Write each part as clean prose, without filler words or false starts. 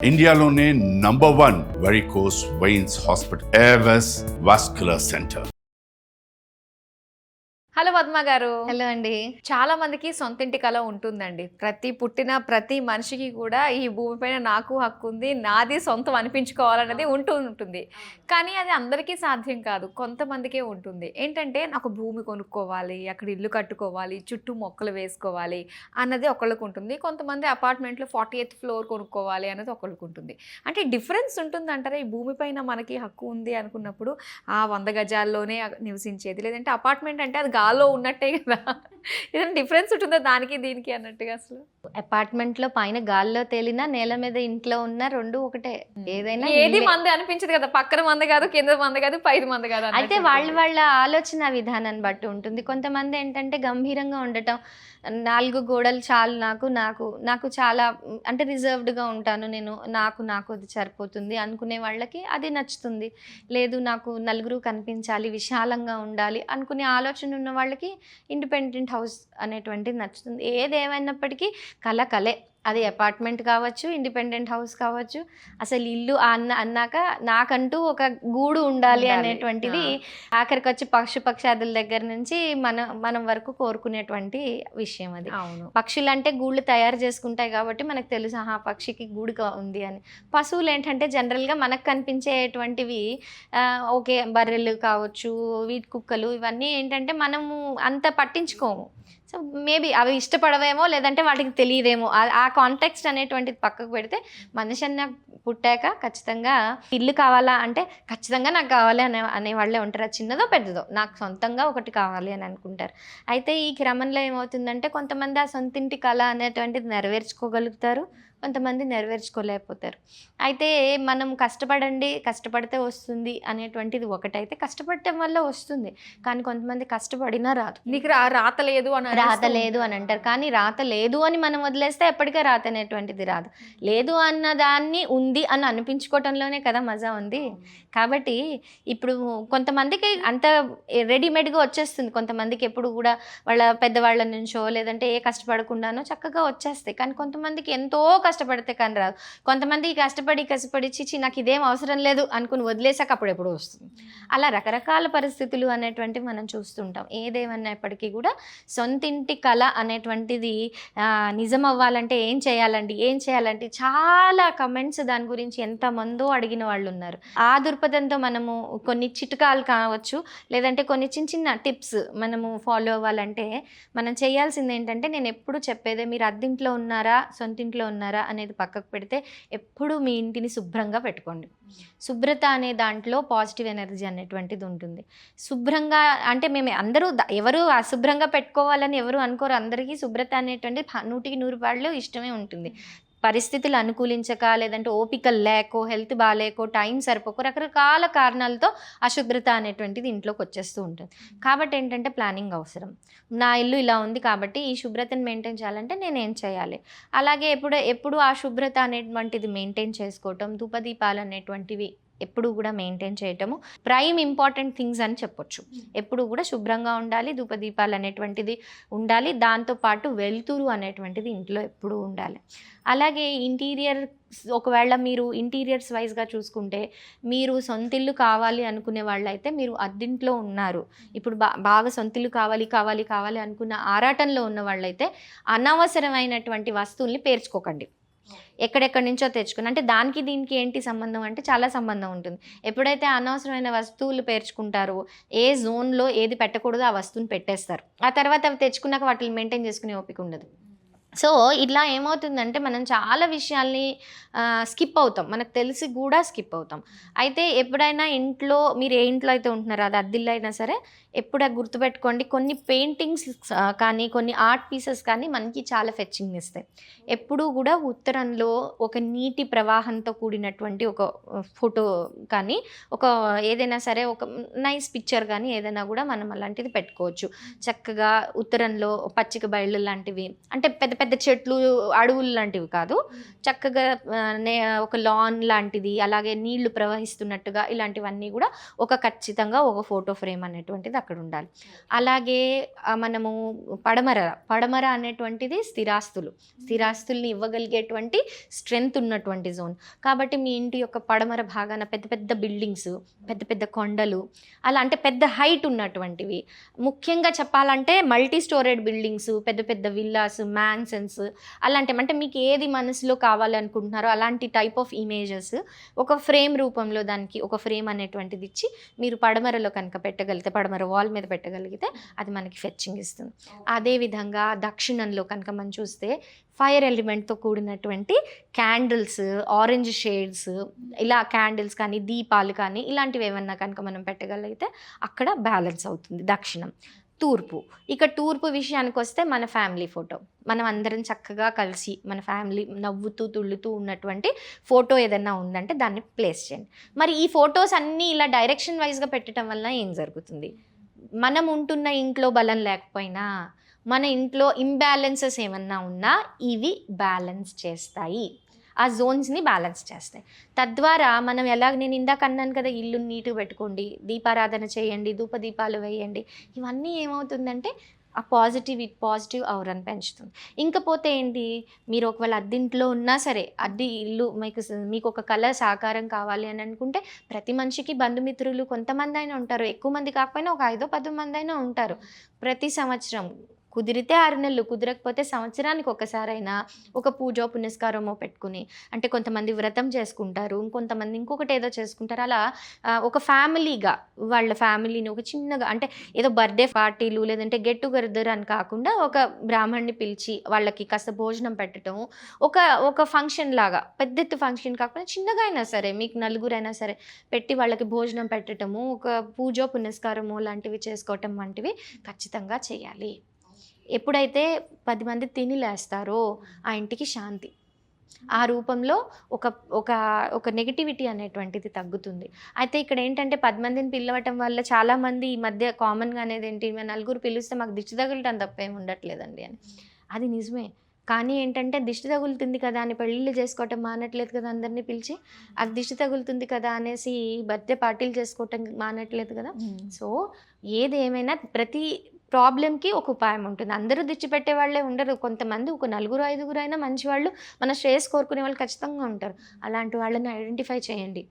ఇండియాలోనే #1 varicose veins hospital Avis vascular centre. Hello Padma గారు. Hello అండి. చాలా మందికి సొంతింటి కల ఉంటుందండి. పుట్టిన ప్రతి మనిషికి కూడా ఈ భూమిపైన నాకు హక్కు ఉంది, నాది సొంతం అనిపించుకోవాలన్నది ఉంటుంది. కానీ అది అందరికీ సాధ్యం కాదు, కొంతమందికే ఉంటుంది. ఏంటంటే నాకు భూమి కొనుక్కోవాలి, అక్కడ ఇల్లు కట్టుకోవాలి, చుట్టూ మొక్కలు వేసుకోవాలి అన్నది ఒకళ్ళకు ఉంటుంది. కొంతమంది అపార్ట్మెంట్లో 48th ఫ్లోర్ కొనుక్కోవాలి అన్నది ఒకళ్ళకు ఉంటుంది. అంటే డిఫరెన్స్ ఉంటుంది అంటారా? ఈ భూమిపైన మనకి హక్కు ఉంది అనుకున్నప్పుడు ఆ 100 గజాల్లోనే నివసించేది, లేదంటే అపార్ట్మెంట్ అంటే అది గాల్లో ఉన్నట్టే కదా, ఏదైనా డిఫరెన్స్ ఉంటుందా దానికి దీనికి అన్నట్టుగా? అసలు అపార్ట్మెంట్లో పైన గాల్లో తేలినా నేల మీద ఇంట్లో ఉన్న రెండు ఒకటే. ఏదైనా ఏది మంది అనిపించదు కదా, పక్కన మంది కాదు, కింద మంది కాదు, పైన మంది కాదు. అయితే వాళ్ళ ఆలోచన విధానాన్ని బట్టి ఉంటుంది. కొంతమంది ఏంటంటే గంభీరంగా ఉండటం, 4 గోడలు చాలు నాకు చాలా అంటే రిజర్వ్డ్గా ఉంటాను నేను, నాకు అది సరిపోతుంది అనుకునే వాళ్ళకి అది నచ్చుతుంది. లేదు నాకు నలుగురు కనిపించాలి, విశాలంగా ఉండాలి అనుకునే ఆలోచన ఉన్న వాళ్ళకి ఇండిపెండెంట్ హౌస్ అనేటువంటిది నచ్చుతుంది. ఏదేమైనప్పటికీ కలే. అది అపార్ట్మెంట్ కావచ్చు, ఇండిపెండెంట్ హౌస్ కావచ్చు, అసలు ఇల్లు అన్నాక నాకంటూ ఒక గూడు ఉండాలి అనేటువంటిది ఆఖరికి వచ్చి పక్షాదుల దగ్గర నుంచి మనం వరకు కోరుకునేటువంటి విషయం అది. పక్షులు అంటే గూళ్ళు తయారు చేసుకుంటాయి కాబట్టి మనకు తెలుసు పక్షికి గూడు ఉంది అని. పశువులు ఏంటంటే జనరల్గా మనకు కనిపించేటువంటివి ఓకే, బర్రెలు కావచ్చు, వీటి కుక్కలు, ఇవన్నీ ఏంటంటే మనము అంత పట్టించుకోము. సో మేబీ అవి ఇష్టపడవేమో, లేదంటే వాటికి తెలియదేమో. ఆ కాంటెక్స్ట్ అనేటువంటిది పక్కకు పెడితే మనిషి అన్న పుట్టాక ఖచ్చితంగా ఇల్లు కావాలా అంటే ఖచ్చితంగా నాకు కావాలి అనే వాళ్ళే ఉంటారు. అది చిన్నదో పెద్దదో నాకు సొంతంగా ఒకటి కావాలి అని అనుకుంటారు. అయితే ఈ క్రమంలో ఏమవుతుందంటే కొంతమంది ఆ సొంతింటి కళ అనేటువంటిది నెరవేర్చుకోగలుగుతారు, కొంతమంది నెరవేర్చుకోలేకపోతారు. అయితే మనం కష్టపడితే వస్తుంది అనేటువంటిది ఒకటైతే, కష్టపడటం వల్ల వస్తుంది. కానీ కొంతమంది కష్టపడినా రాదు. నీకు రాత లేదు అని అంటారు. కానీ రాత లేదు అని మనం వదిలేస్తే ఎప్పటికే రాత అనేటువంటిది రాదు. లేదు అన్న దాన్ని ఉంది అని అనిపించుకోవటంలోనే కదా మజా ఉంది. కాబట్టి ఇప్పుడు కొంతమందికి అంత రెడీమేడ్గా వచ్చేస్తుంది, కొంతమందికి ఎప్పుడు కూడా వాళ్ళ పెద్దవాళ్ళ నుంచో లేదంటే ఏ కష్టపడకుండానో చక్కగా వచ్చేస్తాయి. కానీ కొంతమందికి ఎంతో కష్టపడితే కానీ రాదు. కొంతమందికి కష్టపడి చిచి నాకు ఇదేం అవసరం లేదు అనుకుని వదిలేసాక అప్పుడు ఎప్పుడు వస్తుంది. అలా రకరకాల పరిస్థితులు అనేటువంటివి మనం చూస్తుంటాం. ఏదేమన్నప్పటికీ కూడా సొంతింటి కళ అనేటువంటిది నిజం అవ్వాలంటే ఏం చేయాలంటే చాలా కమెంట్స్ దాని గురించి ఎంతమందో అడిగిన వాళ్ళు ఉన్నారు. ఆ దృక్పథంతో మనము కొన్ని చిట్కాలు కావచ్చు, లేదంటే కొన్ని చిన్న టిప్స్ మనము ఫాలో అవ్వాలంటే మనం చేయాల్సింది ఏంటంటే, నేను ఎప్పుడు చెప్పేదే, మీరు అద్దింట్లో ఉన్నారా సొంతింట్లో ఉన్నారా అనేది పక్కకు పెడితే ఎప్పుడు మీ ఇంటిని శుభ్రంగా పెట్టుకోండి. శుభ్రత అనే దాంట్లో పాజిటివ్ ఎనర్జీ అనేటువంటిది ఉంటుంది. శుభ్రంగా అంటే మేము అందరూ ఎవరు అశుభ్రంగా పెట్టుకోవాలని ఎవరు అనుకోరు. అందరికీ శుభ్రత అనేటువంటి 100% ఇష్టమే ఉంటుంది. పరిస్థితులు అనుకూలించక, లేదంటే ఓపిక లేకో, హెల్త్ బాగాలేకో, టైం సరిపోకో, రకరకాల కారణాలతో అశుభ్రత అనేటువంటిది ఇంట్లోకి వచ్చేస్తూ ఉంటుంది. కాబట్టి ఏంటంటే ప్లానింగ్ అవసరం. నా ఇల్లు ఇలా ఉంది కాబట్టి ఈ శుభ్రతను మెయింటైన్ చేయాలంటే నేనేం చేయాలి. అలాగే ఎప్పుడు ఆ శుభ్రత అనేటువంటిది మెయింటైన్ చేసుకోవటం, ధూపదీపాలు అనేటువంటివి ఎప్పుడు కూడా మెయింటైన్ చేయటము ప్రైమ్ ఇంపార్టెంట్ థింగ్స్ అని చెప్పొచ్చు. ఎప్పుడు కూడా శుభ్రంగా ఉండాలి, ధూపదీపాలు అనేటువంటిది ఉండాలి, దాంతోపాటు వెలుతురు అనేటువంటిది ఇంట్లో ఎప్పుడూ ఉండాలి. అలాగే ఒకవేళ మీరు ఇంటీరియర్స్ వైజ్గా చూసుకుంటే, మీరు సొంతిల్లు కావాలి అనుకునే వాళ్ళైతే మీరు అద్దింట్లో ఉన్నారు, ఇప్పుడు బాగా సొంతిల్లు కావాలి అనుకున్న ఆరాటంలో ఉన్న వాళ్ళైతే అనవసరమైనటువంటి వస్తువుల్ని పేర్చుకోకండి. ఎక్కడెక్కడి నుంచో తెచ్చుకుని, అంటే దానికి దీనికి ఏంటి సంబంధం అంటే చాలా సంబంధం ఉంటుంది. ఎప్పుడైతే అనవసరమైన వస్తువులు పేర్చుకుంటారో, ఏ జోన్లో ఏది పెట్టకూడదో ఆ వస్తువుని పెట్టేస్తారు. ఆ తర్వాత అవి తెచ్చుకున్నాక వాటిని మెయింటైన్ చేసుకునే ఓపిక ఉండదు. సో ఇట్లా ఏమవుతుందంటే మనం చాలా విషయాల్ని స్కిప్ అవుతాం, మనకు తెలిసి కూడా స్కిప్ అవుతాం. అయితే ఎప్పుడైనా మీరు ఏ ఇంట్లో అయితే ఉంటున్నారో, అది అద్దిల్లు అయినా సరే, ఎప్పుడు గుర్తుపెట్టుకోండి, కొన్ని పెయింటింగ్స్ కానీ కొన్ని ఆర్ట్ పీసెస్ కానీ మనకి చాలా ఫెచ్చింగ్ ఇస్తాయి. ఎప్పుడూ కూడా ఉత్తరంలో ఒక నీటి ప్రవాహంతో కూడినటువంటి ఒక ఫోటో కానీ, ఒక ఏదైనా సరే ఒక నైస్ పిక్చర్ కానీ ఏదైనా కూడా మనం అలాంటిది పెట్టుకోవచ్చు. చక్కగా ఉత్తరంలో పచ్చిక బయళ్ళు లాంటివి, అంటే పెద్ద పెద్ద చెట్లు అడవులు లాంటివి కాదు, చక్కగా ఒక లాన్ లాంటిది, అలాగే నీళ్లు ప్రవహిస్తున్నట్టుగా ఇలాంటివన్నీ కూడా ఖచ్చితంగా ఒక ఫోటో ఫ్రేమ్ అనేటువంటిది అక్కడ ఉండాలి. అలాగే మనము పడమర అనేటువంటిది స్థిరాస్తుల్ని ఇవ్వగలిగేటువంటి స్ట్రెంగ్త్ ఉన్నటువంటి జోన్. కాబట్టి మీ ఇంటి యొక్క పడమర భాగాన పెద్ద పెద్ద బిల్డింగ్స్, పెద్ద పెద్ద కొండలు, అలా అంటే పెద్ద హైట్ ఉన్నటువంటివి, ముఖ్యంగా చెప్పాలంటే మల్టీ స్టోరేడ్ బిల్డింగ్స్, పెద్ద పెద్ద విల్లాస్, మ్యాన్సన్స్, అలాంటివి అంటే మీకు ఏది మనసులో కావాలనుకుంటున్నారో అలాంటి టైప్ ఆఫ్ ఇమేజెస్ ఒక ఫ్రేమ్ రూపంలో దానికి ఒక ఫ్రేమ్ అనేటువంటిది ఇచ్చి మీరు పడమరలో కనుక పెట్టగలిగితే, పడమర వాల్ మీద పెట్టగలిగితే అది మనకి ఫెచ్చింగ్ ఇస్తుంది. అదేవిధంగా దక్షిణంలో కనుక మనం చూస్తే ఫైర్ ఎలిమెంట్తో కూడినటువంటి క్యాండిల్స్, ఆరెంజ్ షేడ్స్, ఇలా క్యాండిల్స్ కానీ దీపాలు కానీ ఇలాంటివి ఏమన్నా కనుక మనం పెట్టగలిగితే అక్కడ బ్యాలెన్స్ అవుతుంది. దక్షిణం. తూర్పు విషయానికి వస్తే మన ఫ్యామిలీ ఫోటో, మనం అందరం చక్కగా కలిసి మన ఫ్యామిలీ నవ్వుతూ తుళ్ళుతూ ఉన్నటువంటి ఫోటో ఏదైనా ఉందంటే దాన్ని ప్లేస్ చేయండి. మరి ఈ ఫొటోస్ అన్నీ ఇలా డైరెక్షన్ వైజ్గా పెట్టడం వల్ల ఏం జరుగుతుంది? మనం ఉంటున్న ఇంట్లో బలం లేకపోయినా, మన ఇంట్లో ఇంబ్యాలెన్సెస్ ఏమన్నా ఉన్నా ఇవి బ్యాలెన్స్ చేస్తాయి, ఆ జోన్స్ని బ్యాలెన్స్ చేస్తాయి. తద్వారా మనం నేను ఇందాక అన్నాను కదా, ఇల్లు నీట్గా పెట్టుకోండి, దీపారాధన చేయండి, ధూపదీపాలు వేయండి, ఇవన్నీ ఏమవుతుందంటే ఆ పాజిటివ్ ఔరాని పెంచుతుంది. ఇంకపోతే ఏంటి, మీరు ఒకవేళ అద్దింట్లో ఉన్నా సరే, అద్దె ఇల్లు మీకు ఒక కళ సాకారం కావాలి అని అనుకుంటే ప్రతి మనిషికి బంధుమిత్రులు కొంతమంది అయినా ఉంటారు, ఎక్కువ మంది కాకపోయినా ఒక 5-10 మంది అయినా ఉంటారు. ప్రతి సంవత్సరం కుదిరితే 6 నెలలు, కుదరకపోతే సంవత్సరానికి ఒకసారైనా ఒక పూజో పునస్కారమో పెట్టుకుని, అంటే కొంతమంది వ్రతం చేసుకుంటారు, ఇంకొంతమంది ఇంకొకటి ఏదో చేసుకుంటారు, అలా ఒక ఫ్యామిలీగా వాళ్ళ ఫ్యామిలీని ఒక చిన్నగా, అంటే ఏదో బర్త్డే పార్టీలు లేదంటే గెట్ టుగెదర్ అని కాకుండా ఒక బ్రాహ్మణ్ణి పిలిచి వాళ్ళకి కాస్త భోజనం పెట్టడం, ఒక ఫంక్షన్ లాగా, పెద్ద ఎత్తు ఫంక్షన్ కాకుండా చిన్నగా అయినా సరే మీకు నలుగురైనా సరే పెట్టి వాళ్ళకి భోజనం పెట్టడము, ఒక పూజో పునస్కారము లాంటివి చేసుకోవటం వంటివి ఖచ్చితంగా చేయాలి. ఎప్పుడైతే 10 మంది తిని లేస్తారో ఆ ఇంటికి శాంతి, ఆ రూపంలో ఒక నెగిటివిటీ అనేటువంటిది తగ్గుతుంది. అయితే ఇక్కడ ఏంటంటే 10 మందిని పిలవటం వల్ల చాలామంది ఈ మధ్య కామన్గా అనేది ఏంటి, మేము 4 పిలిస్తే మాకు దిష్టి తగలటం తప్పేం ఉండట్లేదండి అని. అది నిజమే, కానీ ఏంటంటే దిష్టి తగులుతుంది కదా అని పెళ్ళిళ్ళు చేసుకోవటం మానట్లేదు కదా, అందరినీ పిలిచి అది దిష్టి తగులుతుంది కదా అనేసి బర్త్డే పార్టీలు చేసుకోవటం మానట్లేదు కదా. సో ఏది ఏమైనా ప్రతి ప్రాబ్లంకి ఒక ఉపాయం ఉంటుంది. అందరూ దిచ్చిపెట్టే వాళ్ళే ఉండరు, కొంతమంది ఒక 4-5 అయినా మంచి వాళ్ళు, మన శ్రేయస్ కోరుకునే వాళ్ళు ఖచ్చితంగా ఉంటారు. అలాంటి వాళ్ళని ఐడెంటిఫై చేయండి.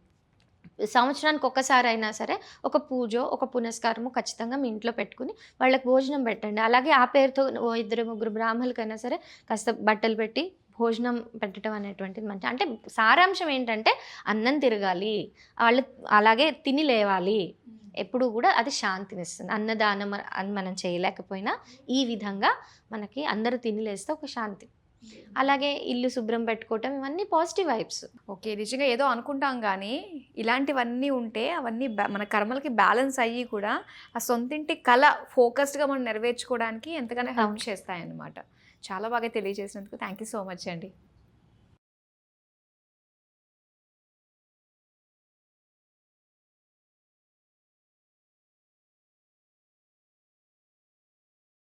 సంవత్సరానికి ఒక్కసారి అయినా సరే ఒక పూజో ఒక పునస్కారము ఖచ్చితంగా మీ ఇంట్లో పెట్టుకుని వాళ్ళకి భోజనం పెట్టండి. అలాగే ఆ పేరుతో 2-3 బ్రాహ్మణులకైనా సరే కాస్త బట్టలు పెట్టి భోజనం పెట్టడం అనేటువంటిది మంచి. అంటే సారాంశం ఏంటంటే అన్నం తిరగాలి, వాళ్ళు అలాగే తిని లేవాలి, ఎప్పుడు కూడా అది శాంతినిస్తుంది. అన్నదానం అని మనం చేయలేకపోయినా ఈ విధంగా మనకి అందరూ తిని లేస్తే ఒక శాంతి. అలాగే ఇల్లు శుభ్రం పెట్టుకోవటం, ఇవన్నీ పాజిటివ్ వైబ్స్. ఓకే, నిజంగా ఏదో అనుకుంటాం కానీ ఇలాంటివన్నీ ఉంటే అవన్నీ మన కర్మలకి బ్యాలెన్స్ అయ్యి కూడా ఆ సొంతింటి కళ ఫోకస్డ్గా మనం నెరవేర్చుకోవడానికి ఎంతగానో హెల్ప్ చేస్తాయన్నమాట. చాలా బాగా తెలియజేసినందుకు థ్యాంక్ యూ సో మచ్ అండి.